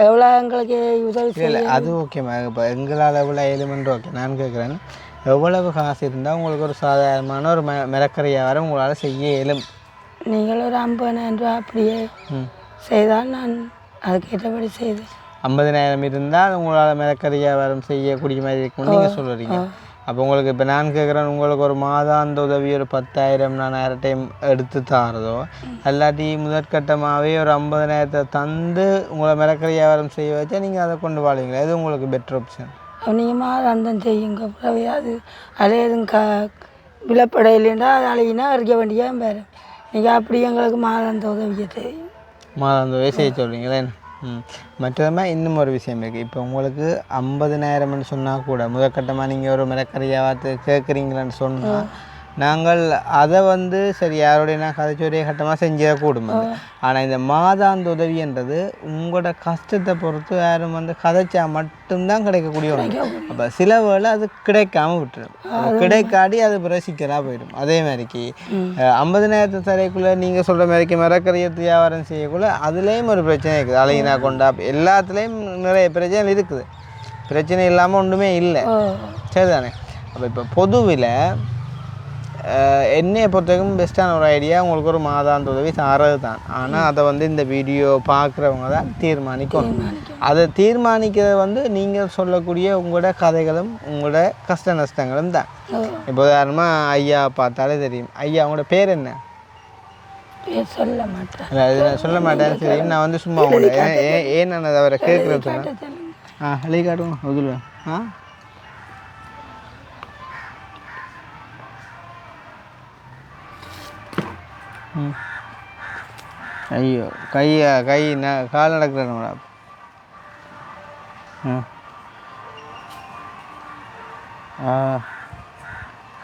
எவ்வளோ எங்களுக்கு உதவி செய்யல அது ஓகேம்மா. இப்போ எங்களால் எவ்வளோ ஏழுமன்று ஓகே. நான் கேட்குறேன் எவ்வளவு காசு இருந்தால் உங்களுக்கு ஒரு சாதாரணமான ஒரு மரக்கறி வியாபாரம் உங்களால் செய்ய இயலும்? நீங்கள் ஒரு 50,000 ரூபா அப்படியே செய்தால் நான் அதுக்கேற்றபடி செய்தேன். 50,000 இருந்தால் உங்களால் மரக்கறி வியாபாரம் செய்யக்கூடிய மாதிரி இருக்கும்னு நீங்கள் சொல்கிறீங்க. அப்போ உங்களுக்கு இப்போ நான் கேட்குறேன் உங்களுக்கு ஒரு மாதாந்த உதவி ஒரு 10,000 நான் டைம் எடுத்து தாரதோ அல்லாட்டி முதற்கட்டமாகவே ஒரு 50,000 தந்து உங்களை மரக்கறி வியாபாரம் செய்ய வச்சா நீங்கள் அதை கொண்டு வாழ்வீங்களா? இது உங்களுக்கு பெட்டர் ஆப்ஷன். நீங்கள் மாதாந்தம் செய்யுங்க. பிறகு அது அதில் எதுவும் விலப்பட இல்லைன்னா அது அழகினா அரைக்க வேண்டிய வேறு. நீங்கள் அப்படி எங்களுக்கு மாதாந்த உதவியை தெரியும். மாதாந்த உதவி செய்ய சொல்கிறீங்களே. மற்றதுமா இன்னும் ஒரு விஷயம் இருக்குது. இப்போ உங்களுக்கு 50,000 சொன்னால் கூட முதற்கட்டமாக நீங்கள் ஒரு மரக்கறி வியாபாரத்தை கேட்குறீங்களான்னு சொன்னால் நாங்கள் அதை வந்து சரி யாரோடைய நான் கதைச்சி ஒரே கட்டமாக செஞ்சிடக்கூடும். ஆனால் இந்த மாதாந்த உதவின்றது உங்களோட கஷ்டத்தை பொறுத்து யாரும் வந்து கதைச்சா மட்டும்தான் கிடைக்கக்கூடிய ஒன்று. அப்போ சில வேளை அது கிடைக்காம விட்டுரும். கிடைக்காடி அது பிரசிக்கலாக போயிடும். அதே மாதிரிக்கு 50,000 தரைக்குள்ளே நீங்கள் சொல்கிற மாதிரிக்கு மரக்கறியை வியாபாரம் செய்யக்குள்ள அதுலேயும் ஒரு பிரச்சனை இருக்குது. அலையினா கொண்டா எல்லாத்துலேயும் நிறைய பிரச்சனை இருக்குது. பிரச்சனை இல்லாமல் ஒன்றுமே இல்லை சரிதானே? அப்போ இப்போ பொதுவில் என்னையை பொறுத்தவரைக்கும் பெஸ்ட்டான ஒரு ஐடியா உங்களுக்கு ஒரு மாதாந்த உதவி சாரது தான். ஆனால் அதை வந்து இந்த வீடியோ பார்க்குறவங்க தான் தீர்மானிக்கணும். அதை தீர்மானிக்கிறது வந்து நீங்கள் சொல்லக்கூடிய உங்களோட கதைகளும் உங்களோட கஷ்ட நஷ்டங்களும் தான். இப்போ உதாரணமாக ஐயா பார்த்தாலே தெரியும். ஐயா உங்களோட பேர் என்ன? சொல்ல மாட்டேன். சொல்ல மாட்டேன்னு தெரியும். நான் வந்து சும்மா உங்களோட ஏன் நான் அதை அவரை கேட்குறேன்னு சொன்னேன். எழுதி காட்டுவோம் அதில். ஐயோ கை கால் நடக்கிறேன்.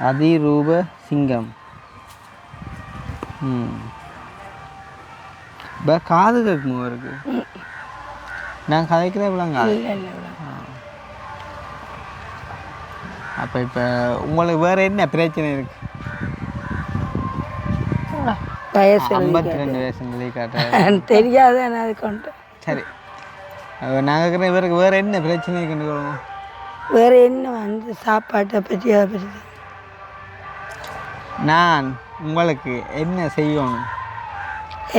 அதிரூப சிங்கம். இப்போ காது கேட்குமோ இருக்கு. நான் கதைக்கிறேன் இவ்வளோங்க. அப்போ இப்போ உங்களுக்கு வேறு என்ன பிரச்சனை இருக்கு? 52 வயசு காட்டுறேன் தெரியாது. அது கொண்டு சரி நாங்கள் இருக்கிற இவருக்கு வேறு என்ன பிரச்சனை இருக்குன்னு சொல்லுவோம். வேறு என்ன வந்து சாப்பாட்டை பற்றி அதை பற்றி நான் உங்களுக்கு என்ன செய்யணும்?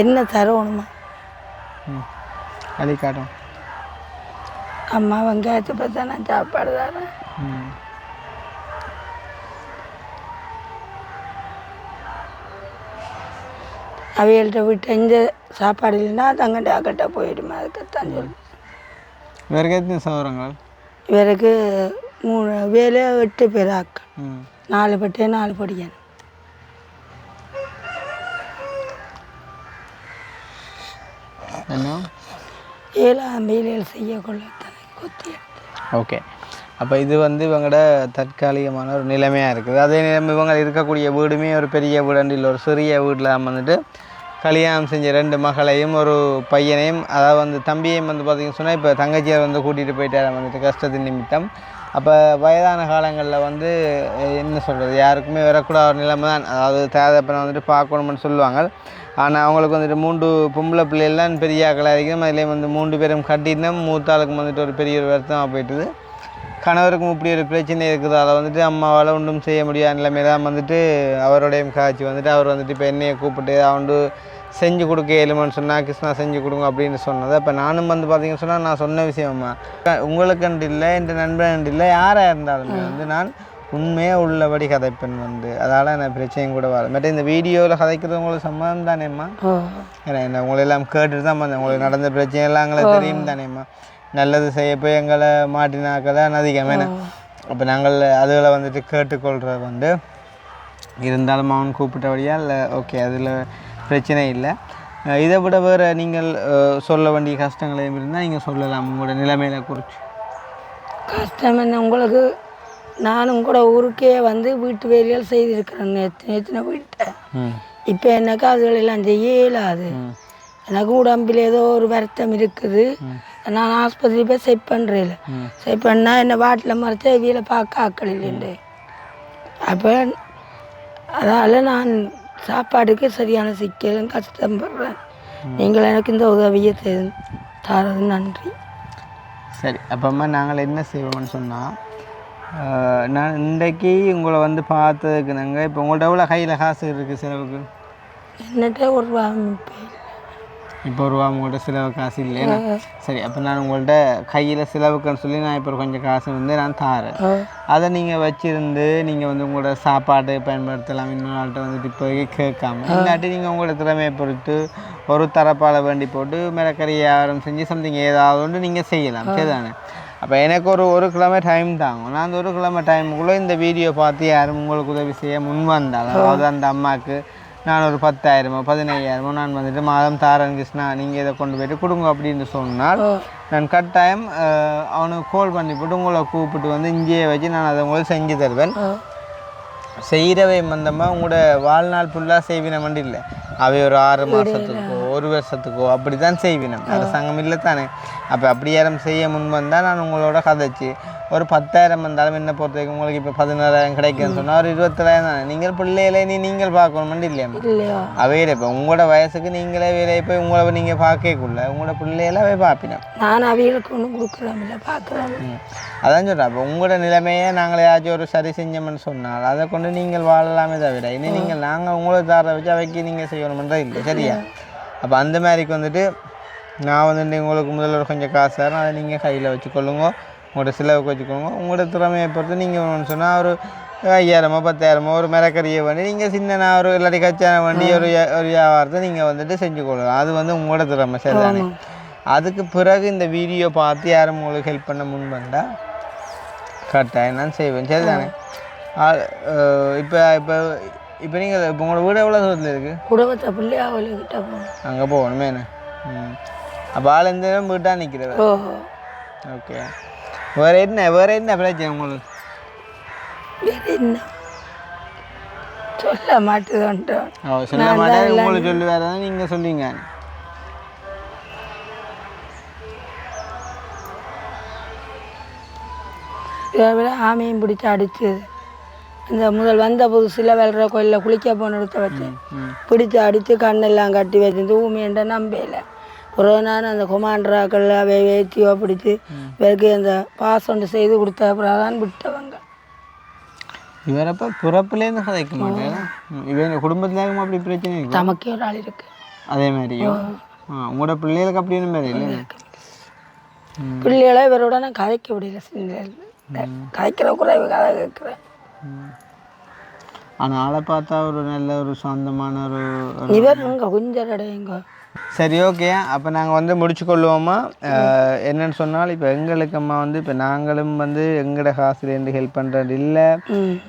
என்ன தரணுமா? வழி காட்டும். அம்மா வெங்காயத்தை பார்த்தா நான் சாப்பாடு தரேன். அவைகள்கிட்ட விட்டு இந்த சாப்பாடு இல்லைன்னா தங்கட்ட அக்கட்ட போயிடுமா. அதுக்குத்தான் சொல்லு. வேறு எத்தனை சவரங்கள்? இவருக்கு வேலை 8 பேர் ஆக்கள் ம் 4 பட்டே 4 படிக்கணும். என்ன 7ஆம் வேலையில் செய்யக்கொள்ள கொத்தி. ஓகே. அப்போ இது வந்து இவங்களோட தற்காலிகமான ஒரு நிலைமையாக இருக்குது. அதே நேரம் இவங்க இருக்கக்கூடிய வீடுமே ஒரு பெரிய வீடு இல்லை, ஒரு சிறிய வீட்டில் வந்துட்டு கல்யாணம் செஞ்ச 2 மகளையும் ஒரு பையனையும், அதாவது வந்து தம்பியையும் வந்து பார்த்திங்கன்னு சொன்னால் இப்போ தங்கச்சியை வந்து கூட்டிகிட்டு போயிட்டார் வந்துட்டு கஷ்டத்தின் நிமித்தம். அப்போ வயதான காலங்களில் வந்து என்ன சொல்கிறது, யாருக்குமே வரக்கூடாத ஒரு நிலைமை தான். அதாவது தேவைப்பன வந்துட்டு பார்க்கணும்னு சொல்லுவாங்க. ஆனால் அவங்களுக்கு வந்துட்டு 3 பொம்பளை பிள்ளைகள்லாம் பெரிய ஆக்களாக இருக்கும். அதுலேயும் வந்து 3 பேரும் கட்டினோம். மூத்தாளுக்கு வந்துட்டு ஒரு பெரிய ஒரு வருத்தமாக போயிட்டுது. கணவருக்கும் இப்படி ஒரு பிரச்சனை இருக்குது. அதை வந்துட்டு அம்மாவால் ஒன்றும் செய்ய முடியாத நிலைமையில தான் வந்துட்டு அவரோடையும் காய்ச்சி வந்துட்டு அவர் வந்துட்டு இப்போ என்னையை கூப்பிட்டு அவண்டு செஞ்சு கொடுக்க இயலுமான்னு சொன்னால் கிருஷ்ணா செஞ்சு கொடுங்க அப்படின்னு சொன்னது. அப்போ நானும் வந்து பார்த்தீங்கன்னு சொன்னால் நான் சொன்ன விஷயம்மா உங்களுக்குண்டு இல்லை, என் நண்பன் இல்லை, யாராக இருந்தாலுமே வந்து நான் உண்மையாக உள்ளபடி கதைப்பெண் வந்து அதால் எனக்கு பிரச்சனையும் கூட வர மற்ற இந்த வீடியோவில் கதைக்கிறது உங்களுக்கு சம்மதம் தானேம்மா? ஏன்னா என்ன உங்களெல்லாம் கேட்டுட்டு தான் வந்தேன். உங்களுக்கு நடந்த பிரச்சனையெல்லாம் எங்களுக்கு தெரியும் தானேம்மா? நல்லது செய்ய போய் எங்களை மாட்டினாக்களை அதிகமே. அப்போ நாங்கள் அதுகளை வந்துட்டு கேட்டுக்கொள்கிறது வந்து இருந்தாலும் அவன் கூப்பிட்டபடியா இல்லை, ஓகே அதில் பிரச்சனை இல்லை. இதை விட வேறு நீங்கள் சொல்ல வேண்டிய கஷ்டங்களையும் இருந்தால் நீங்கள் சொல்லலாம் உங்களோட நிலைமையில குறித்து. கஷ்டம் என்ன உங்களுக்கு, நானும் கூட ஊருக்கே வந்து வீட்டு வேலைகள் செய்திருக்கிறேன். நேற்று வீட்டை இப்போ எனக்கு அதுகளெல்லாம் செய்ய இயலாது. எனக்கு உடம்பில் ஏதோ ஒரு வருத்தம் இருக்குது. நான் ஆஸ்பத்திரி போய் செக் பண்ணுறேன். செக் பண்ணால் என்னை வாட்டில் மறைச்சா வீலை பார்க்க ஆக்கள் இல்லைண்டு. அப்போ அதால் நான் சாப்பாடுக்கு சரியான சிக்கலும் கஷ்டப்படுறேன். நீங்கள் எனக்கு இந்த உதவியை தரது நன்றி. சரி, அப்போம்மா நாங்கள் என்ன செய்வோம்னு சொன்னால், நான் இன்றைக்கு உங்களை வந்து பார்த்ததுக்கு நாங்கள் இப்போ உங்கள்கிட்ட எவ்வளோ கையில் காசு இருக்குது செலவுக்கு? என்னட்ட ஒரு ரூபா இப்போ ஒரு ரூபா உங்கள்கிட்ட செலவு காசு இல்லைன்னா சரி. அப்போ நான் உங்கள்கிட்ட கையில் செலவுக்குன்னு சொல்லி நான் இப்போ கொஞ்சம் காசு வந்து நான் தாரேன். அதை நீங்கள் வச்சுருந்து நீங்கள் வந்து உங்களோட சாப்பாடு பயன்படுத்தலாம். இன்னொரு ஆள்கிட்ட வந்துட்டு இப்போ கேட்காம இல்லாட்டி நீங்கள் உங்களோட திறமையை பொறுத்து ஒரு தரப்பால் வேண்டி போட்டு மிளக்கறி வியாபாரம் செஞ்சு சம்திங் ஏதாவது ஒன்று நீங்கள் செய்யலாம். சரிதானே? அப்போ எனக்கு ஒரு கிழமை டைம் தாங்க. நான் அந்த 1 கிழமை டைமுக்குள்ளே இந்த வீடியோ பார்த்து யாரும் உங்களுக்கு உதவி செய்ய முன் வந்தாலும், அதாவது அந்த அம்மாவுக்கு நான் ஒரு 10,000 15,000 நான் வந்துட்டு மாதம் தாரன் கிருஷ்ணா நீங்கள் இதை கொண்டு போய்ட்டு கொடுங்க அப்படின்னு சொன்னால் நான் கட்டாயம் அவனுக்கு கால் பண்ணி போட்டு உங்களை கூப்பிட்டு வந்து இங்கேயே வச்சு நான் அதை உங்களுக்கு செஞ்சு தருவேன். செய்கிறவை மந்தமாக உங்களோட வாழ்நாள் ஃபுல்லாக செய்வினம் வண்டி இல்லை, அவை ஒரு 6 மாதத்துக்கோ 1 வருஷத்துக்கோ அப்படி தான் செய்வினம். அரசாங்கம் இல்லை தானே. அப்போ அப்படி யாரும் செய்ய முன் வந்தால் நான் உங்களோட கதைச்சி ஒரு 10,000 வந்தாலும் என்ன பொறுத்த வரைக்கும் உங்களுக்கு இப்போ 16,000 கிடைக்குன்னு சொன்னால் ஒரு 27,000 தானே. நீங்கள் பிள்ளைகளை நீங்கள் பார்க்கணும் இல்லையா? அவையில இப்போ உங்களோட வயசுக்கு நீங்களே வேலையை போய் உங்களை நீங்கள் பார்க்கக்குள்ள உங்களோட பிள்ளைகளை பார்ப்பினோம். நான் அவைகளுக்கு ஒன்றும் கொடுக்குறோம் இல்லை பார்க்குறேன். அதான் சொல்கிறேன். அப்போ உங்களோட நிலைமையை நாங்கள் ஏதாச்சும் ஒரு சரி செஞ்சோம்னு சொன்னால் அதை கொண்டு நீங்கள் வாழலாமே தவிர இனி நீங்கள் நாங்கள் உங்களை தார வச்சு அவைக்கு நீங்கள் செய்யணுமென்றா இல்லை. சரியா? அப்போ அந்த மாதிரிக்கு வந்துட்டு நான் வந்துட்டு உங்களுக்கு முதல்ல கொஞ்சம் காசு தரேன், அதை நீங்கள் கையில் வச்சுக்கொள்ளுங்க, உங்களோட செலவுக்கு வச்சுக்கோங்க. உங்களோட திறமையை பொறுத்து நீங்கள் சொன்னால் ஒரு 5,000 10,000 ஒரு மிளக்கறியை வண்டி நீங்கள் சின்ன ஒரு இல்லாட்டி கச்சான வண்டி ஒரு வியாபாரத்தை நீங்கள் வந்துட்டு செஞ்சு கொள்ளலாம். அது வந்து உங்களோட திறமை. சரிதானே? அதுக்கு பிறகு இந்த வீடியோ பார்த்து யாரும் உங்களுக்கு ஹெல்ப் பண்ண முன் வந்தால் கரெக்டாக நான் செய்வேன். சரிதானே? இப்போ இப்போ இப்போ நீங்கள் இப்போ உங்களோட வீடு எவ்வளோ தூரத்தில் இருக்குது? குடும்பத்தை பிள்ளையாவல்கிட்ட போகணும். அங்கே போகணுமே என்ன? அப்போ ஆள் எந்த நேரம் வீட்டாக நிற்கிறவர். ஓகே. வேறு என்ன பிரச்சனை உங்களுக்கு? வேறு என்ன சொல்ல மாட்டேன். சொல்ல மாட்டேன் உங்களுக்கு சொல்லுவார் தானே நீங்கள் சொல்லுவீங்க. ஆமையும் பிடிச்சி அடிச்சு இந்த முதல் வந்த புதுசில் வெள்ற கோயிலில் குளிக்க போன இடத்த வச்சு பிடிச்சி அடித்து கண்ணெல்லாம் கட்டி வச்சு ஊமையண்ட நம்பையில் ஒரு நான் அந்த குமாண்டராக்கள் அவை வேத்தியோ பிடிச்சி இவருக்கு அந்த பாசம் செய்து கொடுத்த அப்புறம் தான் விட்டவங்க. இவரப்போ பிறப்புலேருந்து கதைக்க மாட்டேன். இவங்க குடும்பத்துலேயும் அப்படி பிரச்சனை இருக்கு. நமக்கே ஒரு ஆள் இருக்கு அதே மாதிரியோ உங்களோட பிள்ளைகளுக்கு அப்படின்னு மாதிரி இல்லை? பிள்ளைகளை இவரோட நான் கதைக்க முடியல. கதைக்கிற குறைவு கதை கேட்குறேன். ஆனால் ஆளை பார்த்தா ஒரு நல்ல ஒரு சொந்தமான ஒரு இவர் இங்கே குஞ்சரடைங்க சரி ஓகே. அப்போ நாங்கள் வந்து முடிச்சுக்கொள்வோமா? என்னென்னு சொன்னால் இப்போ எங்களுக்கு அம்மா வந்து இப்போ நாங்களும் வந்து எங்களோட காசுலேருந்து ஹெல்ப் பண்ணுறது இல்லை.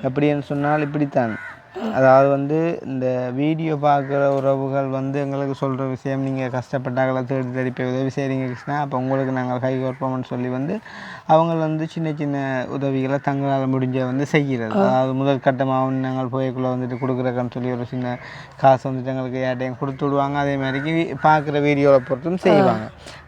எப்படின்னு சொன்னால் இப்படித்தான், அதாவது வந்து இந்த வீடியோ பார்க்குற உறவுகள் வந்து எங்களுக்கு சொல்கிற விஷயம், நீங்கள் கஷ்டப்பட்டாங்களா தேடி தேடி போய் உதவி செய்கிறீங்க கிருஷ்ணா, அப்போ உங்களுக்கு நாங்கள் கை கோர்ப்போம்னு சொல்லி வந்து அவங்க வந்து சின்ன சின்ன உதவிகளை தங்களால் முடிஞ்ச வந்து செய்கிறது. அதாவது முதல் கட்டமாக நாங்கள் போய்க்குள்ளே வந்துட்டு கொடுக்குறக்குன்னு சொல்லி ஒரு சின்ன காசு வந்துட்டு எங்களுக்கு யார்ட்டையும் கொடுத்து விடுவாங்க. அதே மாதிரிக்கு பார்க்குற வீடியோவை பொறுத்தும் செய்வாங்க.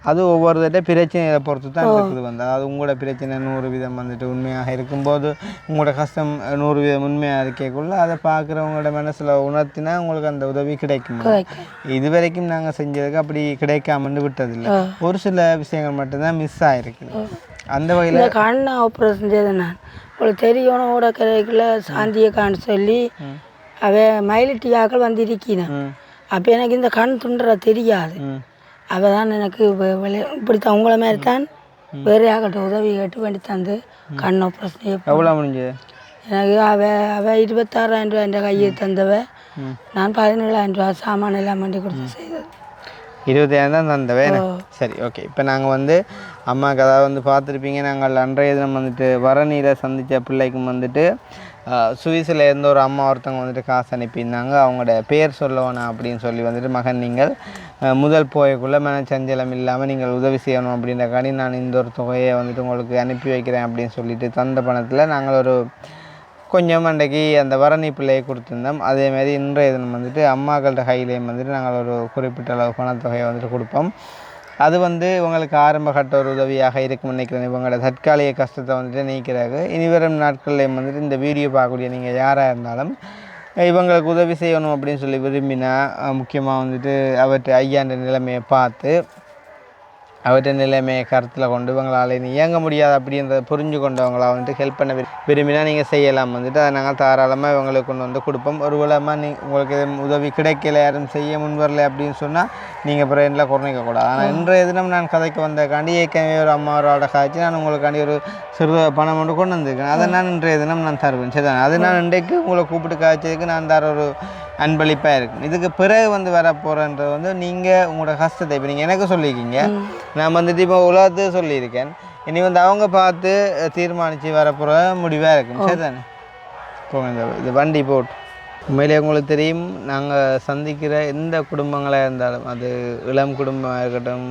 அது ஒவ்வொரு தடவை பிரச்சனையை பொறுத்து தான் இருக்குது. வந்து அதாவது உங்களோட பிரச்சனை 100 வீதம் வந்துட்டு உண்மையாக இருக்கும்போது உங்களோட கஷ்டம் 100 வீதம் உண்மையாக இருக்கக்குள்ள அதை பார்க்குறவங்களோட மனசில் உணர்த்தினா உங்களுக்கு அந்த உதவி கிடைக்கும். இது வரைக்கும் நாங்கள் செஞ்சதுக்கு அப்படி கிடைக்காமன்னு விட்டதில்லை. ஒரு சில விஷயங்கள் மட்டும்தான் மிஸ் ஆகிருக்குது. அந்த வகையில் கண் ஆப்ரேஷன் செய்தேன் நான். உங்களுக்கு தெரியணும் கூட கிடைக்கல சாந்தியை காண சொல்லி மயிலிட்டியாக்கள் வந்து இருக்கிறேன். அப்போ எனக்கு இந்த கண் துண்டுற தெரியாது. அவள் தான் எனக்கு இப்படித்தான் உங்களை மாதிரி தான் வேறு ஆகட்ட உதவி கேட்டு வேண்டி தந்து கண் ஆப்ரேஷன் எவ்வளோ முடிஞ்சு எனக்கு அவள் 26,000 ரூபா என்ற கையை தந்தவ. நான் 17,000 ரூபா சாமான எல்லாம் வண்டி கொடுத்து செய்தது. 20,000 தான் தந்தவே. சரி ஓகே. இப்போ நாங்கள் வந்து அம்மாவுக்கு அதாவது வந்து பார்த்துருப்பீங்க, நாங்கள் அன்றைய தினம் வந்துட்டு வரநீரை சந்தித்த பிள்ளைக்கும் வந்துட்டு சுவிஸில் இருந்த ஒரு அம்மா ஒருத்தவங்க வந்துட்டு காசு அனுப்பியிருந்தாங்க. அவங்களோட பேர் சொல்லணும் அப்படின்னு சொல்லி வந்துட்டு, மகன் நீங்கள் முதல் போயக்குள்ளே மனச்சஞ்சலம் இல்லாமல் நீங்கள் உதவி செய்யணும் அப்படின்றக்காண்டி நான் இந்த ஒரு தொகையை வந்துட்டு உங்களுக்கு அனுப்பி வைக்கிறேன் அப்படின்னு சொல்லிட்டு தந்த பணத்தில் நாங்கள் ஒரு கொஞ்சம் அன்றைக்கி அந்த வரணி பிள்ளையை கொடுத்துருந்தோம். அதேமாதிரி இன்றைய தினம் வந்துட்டு அம்மாக்கள்கிட்ட கையிலையும் வந்துட்டு நாங்கள் ஒரு குறிப்பிட்ட அளவு பணத்தொகையை வந்துட்டு கொடுப்போம். அது வந்து உங்களுக்கு ஆரம்ப கட்ட ஒரு உதவியாக இருக்கும்னு நினைக்கிறேன். இவங்களோட தற்காலிக கஷ்டத்தை வந்துட்டு நீக்கிறாங்க. இனி வரும் நாட்கள்லேயும் வந்துட்டு இந்த வீடியோ பார்க்கக்கூடிய நீங்கள் யாராக இருந்தாலும் இவங்களுக்கு உதவி செய்யணும் அப்படின்னு சொல்லி விரும்பினா முக்கியமாக வந்துட்டு அவற்றை ஐயாண்ட நிலைமையை பார்த்து அவற்றை நிலைமையை கருத்தில் கொண்டு இவங்களால் இயங்க முடியாது அப்படின்றத புரிஞ்சு கொண்டவங்களா வந்துட்டு ஹெல்ப் பண்ண விரும்பினா நீங்கள் செய்யலாம். வந்துட்டு அதை நாங்கள் தாராளமாக இவங்களுக்கு கொண்டு வந்து கொடுப்போம். ஒரு வேளமாக உங்களுக்கு உதவி கிடைக்கல, யாரும் செய்ய முன்வரலை அப்படின்னு சொன்னால் நீங்கள் அப்புறம் என்ன குறைக்கக்கூடாது. ஆனால் இன்றைய தினம் நான் கதைக்கு வந்தக்காண்டி ஏற்கனவே ஒரு அம்மாவோட காய்ச்சி நான் உங்களுக்காண்டி ஒரு சிறு பணம் ஒன்று கொண்டு வந்திருக்கேன். அதை நான் இன்றைய தினம் நான் தருவேன். சரி, அது நான் இன்றைக்கு உங்களை கூப்பிட்டு காய்ச்சதுக்கு நான் தர ஒரு அன்பளிப்பாக இருக்கும். இதுக்கு பிறகு வந்து வரப்போகிறன்றது வந்து நீங்கள் உங்களோட கஷ்டத்தை இப்போ நீங்கள் எனக்கு சொல்லியிருக்கீங்க, நான் வந்துட்டு இப்போ உலகத்தை சொல்லியிருக்கேன். இனி வந்து அவங்க பார்த்து தீர்மானித்து வரப்போகிற முடிவாக இருக்கும். சரி தானே? போங்க, இது வண்டி போட்டு உண்மையிலே உங்களுக்கு தெரியும், நாங்கள் சந்திக்கிற எந்த குடும்பங்களாக இருந்தாலும், அது இளம் குடும்பமாக இருக்கட்டும்,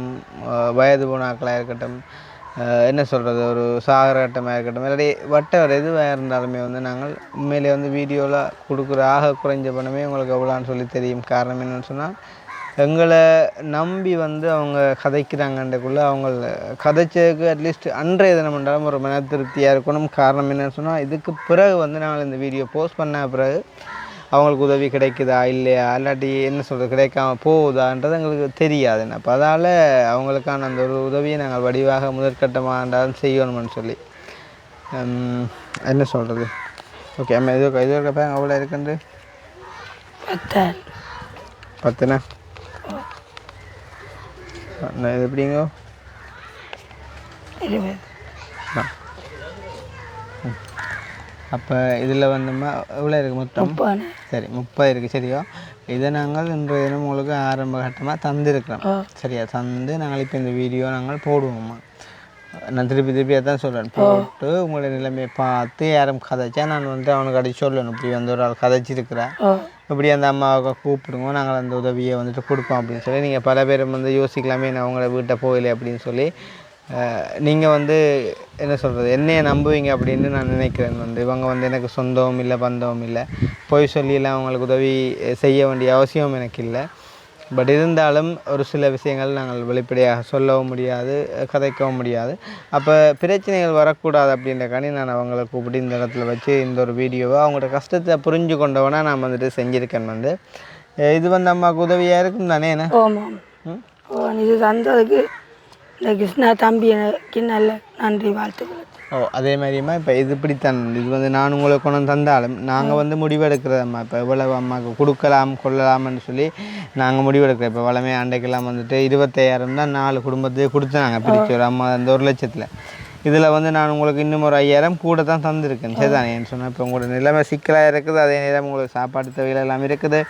வயது போனாக்களாக இருக்கட்டும், என்ன சொல்கிறது, ஒரு சாகரகட்டமாக இருக்கட்டும், இல்லாட்டி வட்டவர் எதுவாக இருந்தாலுமே வந்து நாங்கள் உண்மையிலே வந்து வீடியோவில் கொடுக்குற ஆக குறைஞ்ச பணமே உங்களுக்கு எவ்வளோன்னு சொல்லி தெரியும். காரணம் என்னென்னு சொன்னால், எங்களை நம்பி வந்து அவங்க கதைக்கிறாங்கன்றக்குள்ளே அவங்க கதைச்சதுக்கு அட்லீஸ்ட் அன்றைய தினம் என்றாலும் ஒரு மன திருப்தியாக இருக்கணும். காரணம் என்னென்னு சொன்னால், இதுக்கு பிறகு வந்து நாங்கள் இந்த வீடியோ போஸ்ட் பண்ண பிறகு அவங்களுக்கு உதவி கிடைக்குதா இல்லையா, இல்லாட்டி என்ன சொல்கிறது கிடைக்காம போகுதான்றது எங்களுக்கு தெரியாது. அப்போ அதால் அவங்களுக்கான அந்த ஒரு உதவியை நாங்கள் வடிவாக முதற்கட்டமாக இருந்தாலும் செய்யணும்னு சொல்லி என்ன சொல்கிறது. ஓகே, அம்மா இது இருக்கப்ப அவ்வளோ இருக்குண்டு 10ண்ணா இது எப்படிங்க அப்போ இதில் வந்தோம்னா எவ்வளோ இருக்குது மொத்தம்? சரி, 30 இருக்குது. சரியா, இதை நாங்கள் இன்றைய தினம் உங்களுக்கு ஆரம்ப கட்டமாக தந்துருக்கிறோம். சரியா, தந்து நாங்கள் இப்போ இந்த வீடியோ நாங்கள் போடுவோம்மா. நான் திருப்பி தான் சொல்கிறேன். போட்டு உங்களுடைய நிலைமையை பார்த்து யாரும் கதைச்சா நான் வந்து அவனுக்கு அடிச்சு சொல்லணும், இப்படி வந்து ஒரு ஆள் கதைச்சிருக்கிறேன், இப்படி அந்த அம்மாவை கூப்பிடுங்க, நாங்கள் அந்த உதவியை வந்துட்டு கொடுப்போம் அப்படின்னு சொல்லி. நீங்கள் பல பேரும் வந்து யோசிக்கலாமே, நான் அவங்கள வீட்டை போகலை அப்படின்னு சொல்லி. நீங்கள் வந்து என்ன சொல்கிறது, என்னையை நம்புவீங்க அப்படின்னு நான் நினைக்கிறேன். வந்து இவங்க வந்து எனக்கு சொந்தமும் இல்லை பந்தமும் இல்லை, போய் சொல்லியெல்லாம் அவங்களுக்கு உதவி செய்ய வேண்டிய அவசியம் எனக்கு இல்லை. பட் இருந்தாலும் ஒரு சில விஷயங்கள் நாங்கள் வெளிப்படையாக சொல்லவும் முடியாது, கதைக்கவும் முடியாது. அப்போ பிரச்சனைகள் வரக்கூடாது அப்படின்றக்காண்டி நான் அவங்களை கூப்பிட்டு இந்த இடத்துல வச்சு இந்த ஒரு வீடியோவை அவங்களோட கஷ்டத்தை புரிஞ்சு கொண்டவனா நான் வந்துட்டு செஞ்சுருக்கேன். வந்து இது வந்து அம்மாவுக்கு உதவியாக இருக்கும் தானே? என்ன இது தந்ததுக்கு இந்த கிருஷ்ணா தம்பிக்கு நல்ல நன்றி வாழ்த்துக்கள். அதே மாதிரிம்மா இப்போ இது இப்படித்தான், இது வந்து நான் உங்களை கொண்டு தந்தாலும் நாங்கள் வந்து முடிவெடுக்கிறதம்மா. இப்போ எவ்வளவு அம்மாவுக்கு கொடுக்கலாம் கொள்ளலாம்னு சொல்லி நாங்கள் முடிவெடுக்கிறோம். இப்போ வளமே அண்டைக்கெல்லாம் வந்துட்டு 25,000 தான் 4 குடும்பத்தையே கொடுத்தாங்க பிரித்து ஒரு அம்மா அந்த 1 லட்சத்தில். இதில் வந்து நான் உங்களுக்கு இன்னும் ஒரு 5000 கூட தான் தந்திருக்கேன் சரிதானேன்னு சொன்னால் இப்போ உங்களோட நிலைமை சிக்கலாக இருக்குது, அதே நேரம் உங்களுக்கு சாப்பாடு தேவையில் எல்லாம் இருக்குது,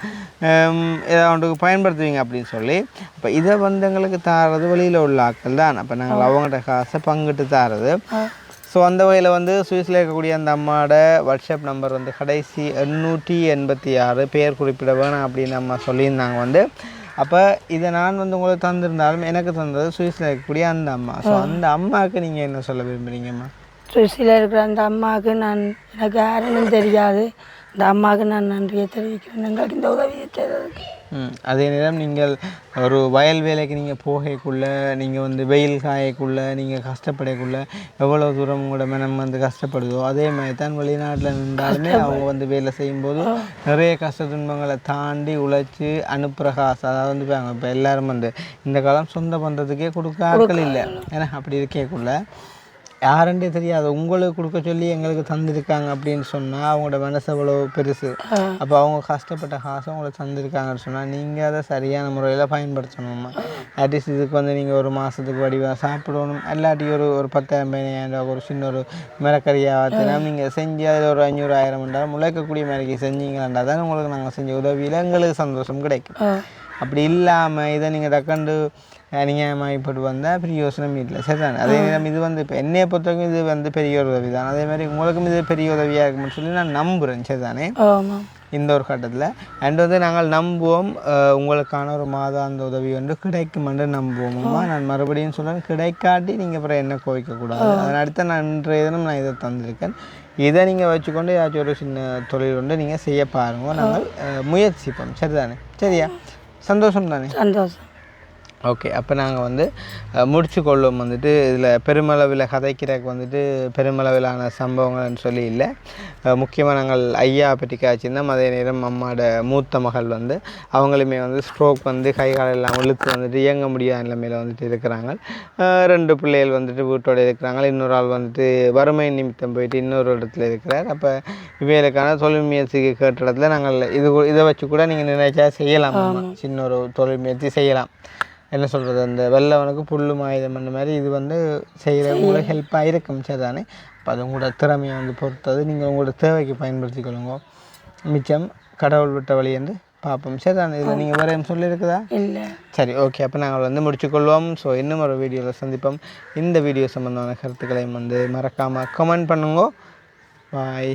ஏதாவது பயன்படுத்துவீங்க அப்படின்னு சொல்லி அப்போ இதை வந்து எங்களுக்கு தாரது வெளியில் உள்ள ஆட்கள் தான். அப்போ நாங்கள் அவங்கள்ட்ட காசை பங்கிட்டு தாரது. ஸோ அந்த வகையில் வந்து சுவிஸில் இருக்கக்கூடிய அந்த அம்மாவோட வாட்ஸ்அப் நம்பர் வந்து கடைசி 886 பேர் குறிப்பிட வேணும் அப்படின்னு அம்மா சொல்லியிருந்தாங்க வந்து. அப்போ இதை நான் வந்து உங்களுக்கு தந்திருந்தாலும் எனக்கு தந்தது சுவிஸில் இருக்கக்கூடிய அந்த அம்மா. ஸோ அந்த அம்மாவுக்கு நீங்கள் என்ன சொல்ல விரும்புகிறீங்கம்மா? சுவிஸில் இருக்கிற அந்த அம்மாவுக்கு எனக்கு யாருன்னு தெரியாது, இந்த அம்மாவுக்கு நான் நன்றியை தெரிவிக்கிறேன் எங்களுக்கு இந்த உதவியை செய்ததுக்கு. அதே நேரம் நீங்கள் ஒரு வயல் வேலைக்கு நீங்கள் போகக்குள்ளே, நீங்கள் வந்து வெயில் காயக்குள்ளே நீங்கள் கஷ்டப்படக்குள்ளே எவ்வளோ தூரம் உங்களோட மனம் வந்து கஷ்டப்படுதோ அதே மாதிரி தான் வெளிநாட்டில் நின்றாலுமே அவங்க வந்து வேலை செய்யும்போது நிறைய கஷ்ட துன்பங்களை தாண்டி உழைச்சி அனுப்புகிற காசு அதாவது வந்து இப்போ எல்லோரும் வந்து இந்த காலம் சொந்த பந்தத்துக்கே கொடுக்க ஆட்கள் இல்லை. ஏன்னா அப்படி இருக்கக்குள்ள யாருன்றே தெரியாது உங்களுக்கு கொடுக்க சொல்லி எங்களுக்கு தந்திருக்காங்க அப்படின்னு சொன்னால் அவங்களோட மனசு அவ்வளோ பெருசு. அப்போ அவங்க கஷ்டப்பட்ட காசை உங்களுக்கு தந்திருக்காங்கன்னு சொன்னால் நீங்கள் அதை சரியான முறையில் பயன்படுத்தணுமா. அட்லீஸ்ட் இதுக்கு வந்து நீங்கள் ஒரு மாதத்துக்கு வடிவாக சாப்பிடணும், இல்லாட்டி ஒரு 10,000-15,000 ஒரு சின்ன ஒரு மிரக்கறியாக நீங்கள் செஞ்சு அதில் ஒரு 500-1000 இருந்தாலும் முளைக்கக்கூடிய மாதிரிக்கு செஞ்சீங்களாண்டா தான் உங்களுக்கு நாங்கள் செஞ்ச உதவியில் எங்களுக்கு சந்தோஷம் கிடைக்கும். அப்படி இல்லாமல் இதை நீங்கள் டக்கண்டு அநியாயமாகப்பட்டு வந்தால் பெரிய யோசனை இல்லை சரிதானே. அதே நேரம் இது வந்து இப்போ என்னையை பொறுத்தவரைக்கும் இது வந்து பெரிய ஒரு உதவி தான். அதே மாதிரி உங்களுக்கும் இது பெரிய உதவியாக இருக்கும்னு சொல்லி நான் நம்புகிறேன் சரிதானே இந்த ஒரு கட்டத்தில். அண்ட் வந்து நாங்கள் நம்புவோம் உங்களுக்கான ஒரு மாதாந்த உதவி வந்து கிடைக்கும் என்று நம்புவோம்மா. நான் மறுபடியும் சொல்கிறேன், கிடைக்காட்டி நீங்கள் அப்புறம் என்ன கோவிக்கக்கூடாது. அதன் அடுத்த நான் இன்றைய தினம் நான் இதை தந்திருக்கேன். இதை நீங்கள் வச்சுக்கொண்டு ஏதாச்சும் ஒரு சின்ன தொழில் வந்து நீங்கள் செய்ய பாருங்க, நாங்கள் முயற்சிப்போம் சரிதானே. சரியா, சந்தோஷம் தானே? சந்தோஷம். ஓகே, அப்போ நாங்கள் வந்து முடிச்சு கொள்வோம் வந்துட்டு. இதில் பெருமளவில் கதைக்கிறதுக்கு வந்துட்டு பெருமளவிலான சம்பவங்கள்னு சொல்லி இல்லை. முக்கியமாக நாங்கள் ஐயா பற்றி காய்ச்சிருந்தோம். அதே நேரம் அம்மாவோட மூத்த மகள் வந்து அவங்களுமே வந்து ஸ்ட்ரோக் வந்து கை காலெல்லாம் இழுத்து வந்துட்டு இயங்க முடியாத நிலைமையில் வந்துட்டு இருக்கிறாங்க. 2 பிள்ளைகள் வந்துட்டு வீட்டோடு இருக்கிறாங்க. இன்னொரு ஆள் வந்துட்டு வறுமை நிமித்தம் போயிட்டு இன்னொரு இடத்துல இருக்கிறார். அப்போ இவைகளுக்கான தொழில் முயற்சிக்கு கேட்ட இடத்துல நாங்கள் இதை வச்சு கூட நீங்கள் நினைச்சா செய்யலாம், சின்ன ஒரு தொழில் முயற்சி செய்யலாம். என்ன சொல்கிறது, அந்த வெள்ளவனுக்கு புல்லு ஆயுதம் அந்த மாதிரி இது வந்து செய்கிறவங்களுக்கு ஹெல்ப்பாக இருக்கும் சரிதானே. அப்போ அது உங்களோட திறமையை வந்து பொறுத்தது, நீங்கள் உங்களோட தேவைக்கு பயன்படுத்திக்கொள்ளுங்க. மிச்சம் கடவுள் விட்ட வழி என்று பார்ப்போம் சரிதானே. இதில் நீங்கள் வேறு எதுவும் சொல்லியிருக்குதா? இல்லை. சரி, ஓகே, அப்போ நாங்கள் வந்து முடிச்சுக்கொள்வோம். ஸோ இன்னும் ஒரு வீடியோவில் சந்திப்போம். இந்த வீடியோ சம்பந்தமான கருத்துக்களையும் வந்து மறக்காமல் கமெண்ட் பண்ணுங்க. பாய்.